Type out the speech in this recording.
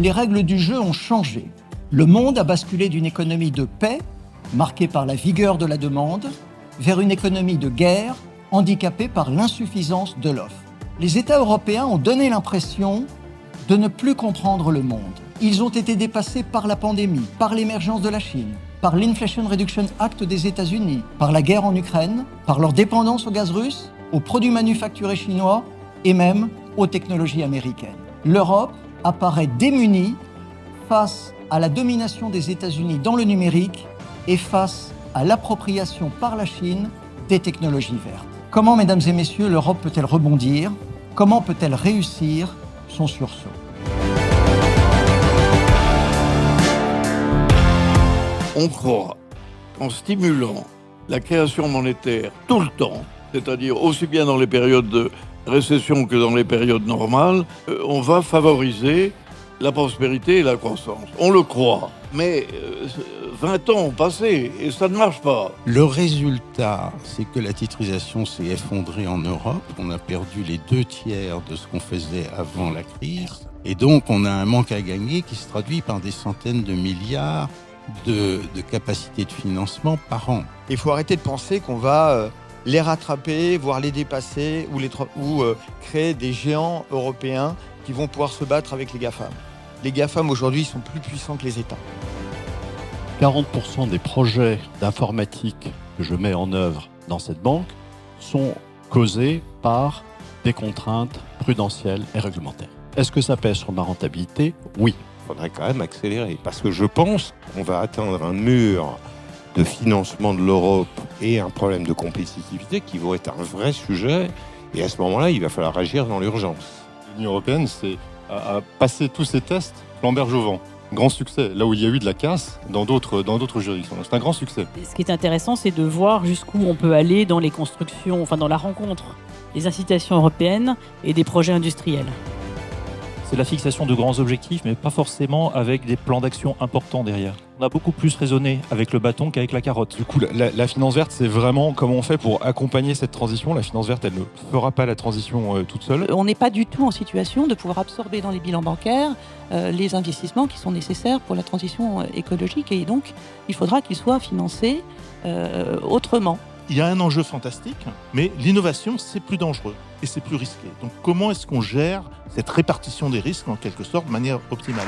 les règles du jeu ont changé. Le monde a basculé d'une économie de paix, marquée par la vigueur de la demande, vers une économie de guerre, handicapée par l'insuffisance de l'offre. Les États européens ont donné l'impression de ne plus comprendre le monde. Ils ont été dépassés par la pandémie, par l'émergence de la Chine, par l'Inflation Reduction Act des États-Unis, par la guerre en Ukraine, par leur dépendance au gaz russe, aux produits manufacturés chinois et même aux technologies américaines. L'Europe apparaît démunie face à la domination des États-Unis dans le numérique et face à l'appropriation par la Chine des technologies vertes. Comment, mesdames et messieurs, l'Europe peut-elle rebondir? Comment peut-elle réussir son sursaut? On croit qu'en stimulant la création monétaire tout le temps, c'est-à-dire aussi bien dans les périodes de récession que dans les périodes normales, on va favoriser la prospérité et la croissance. On le croit, mais 20 ans ont passé et ça ne marche pas. Le résultat, c'est que la titrisation s'est effondrée en Europe. On a perdu les 2/3 de ce qu'on faisait avant la crise. Et donc, on a un manque à gagner qui se traduit par des centaines de milliards de capacités de financement par an. Il faut arrêter de penser qu'on va les rattraper, voire les dépasser ou créer des géants européens qui vont pouvoir se battre avec les GAFAM. Les GAFAM aujourd'hui sont plus puissants que les États. 40% des projets d'informatique que je mets en œuvre dans cette banque sont causés par des contraintes prudentielles et réglementaires. Est-ce que ça pèse sur ma rentabilité? Oui. Il faudrait quand même accélérer, parce que je pense qu'on va atteindre un mur de financement de l'Europe et un problème de compétitivité qui vont être un vrai sujet, et à ce moment-là, il va falloir agir dans l'urgence. L'Union européenne, c'est à passer tous ces tests flamberge au vent. Grand succès, là où il y a eu de la casse dans d'autres juridictions. C'est un grand succès. Ce qui est intéressant, c'est de voir jusqu'où on peut aller dans les constructions, dans la rencontre des incitations européennes et des projets industriels. C'est la fixation de grands objectifs, mais pas forcément avec des plans d'action importants derrière. On a beaucoup plus raisonné avec le bâton qu'avec la carotte. Du coup, la finance verte, c'est vraiment comment on fait pour accompagner cette transition. La finance verte, elle ne fera pas la transition toute seule. On n'est pas du tout en situation de pouvoir absorber dans les bilans bancaires les investissements qui sont nécessaires pour la transition écologique. Et donc, il faudra qu'ils soient financés autrement. Il y a un enjeu fantastique, mais l'innovation, c'est plus dangereux et c'est plus risqué. Donc comment est-ce qu'on gère cette répartition des risques, en quelque sorte, de manière optimale ?